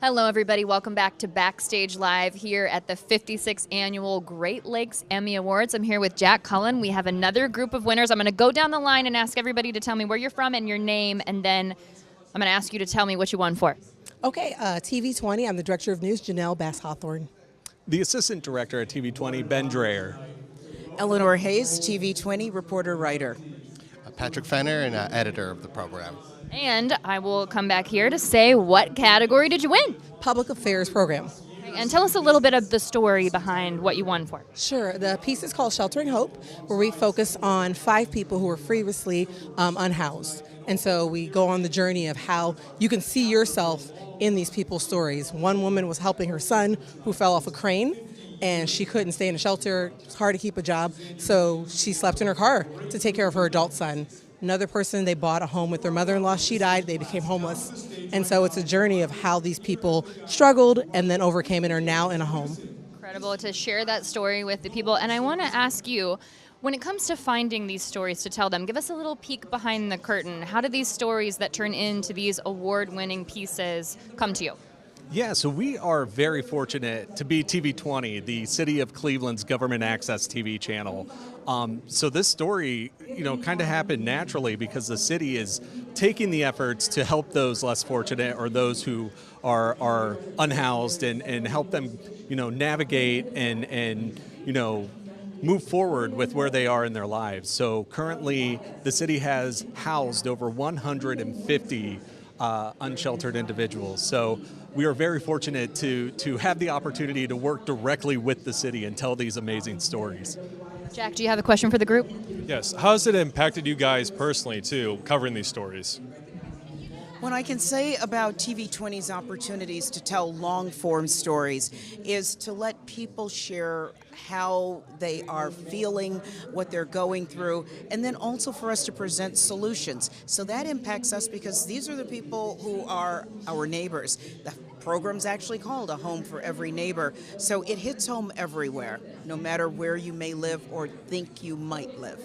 Hello, everybody. Welcome back to Backstage Live here at the 56th Annual Great Lakes Emmy Awards. I'm here with Jack Cullen. We have another group of winners. I'm going to go down the line and ask everybody to tell me where you're from and your name, and then I'm going to ask you to tell me what you won for. Okay, TV20, I'm the Director of News, Janelle Bass-Hawthorne. The Assistant Director at TV20, Ben Dreyer. Eleanor Hayes, TV20 reporter-writer. Patrick Fenner, and editor of the program. And I will come back here to say, what category did you win? Public Affairs Program. And tell us a little bit of the story behind what you won for. Sure. The piece is called Sheltering Hope, where we focus on 5 people who were previously unhoused. And so we go on the journey of how you can see yourself in these people's stories. One woman was helping her son who fell off a crane, and she couldn't stay in a shelter. It's hard to keep a job, so she slept in her car to take care of her adult son. Another person, they bought a home with their mother-in-law. She died, they became homeless. And so it's a journey of how these people struggled and then overcame and are now in a home. Incredible to share that story with the people. And I want to ask you, when it comes to finding these stories to tell them, give us a little peek behind the curtain. How do these stories that turn into these award-winning pieces come to you? Yeah, so we are very fortunate to be TV20, the City of Cleveland's government access TV channel. So this story, kind of happened naturally because the city is taking the efforts to help those less fortunate or those who are unhoused and help them, navigate and move forward with where they are in their lives. So currently, the city has housed over 150 unsheltered individuals. So we are very fortunate to have the opportunity to work directly with the city and tell these amazing stories. Jack, do you have a question for the group? Yes. How has it impacted you guys personally, too, covering these stories? What I can say about TV20's opportunities to tell long-form stories is to let people share how they are feeling, what they're going through, and then also for us to present solutions. So that impacts us because these are the people who are our neighbors. The program's actually called A Home for Every Neighbor, so it hits home everywhere, no matter where you may live or think you might live.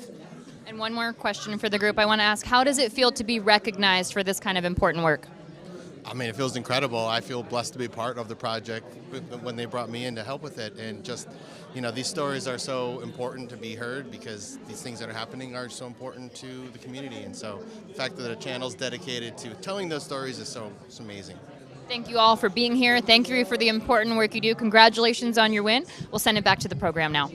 And one more question for the group. I want to ask, how does it feel to be recognized for this kind of important work? I mean, it feels incredible. I feel blessed to be part of the project when they brought me in to help with it. And just, these stories are so important to be heard because these things that are happening are so important to the community. And so the fact that the channel's dedicated to telling those stories is it's amazing. Thank you all for being here. Thank you for the important work you do. Congratulations on your win. We'll send it back to the program now.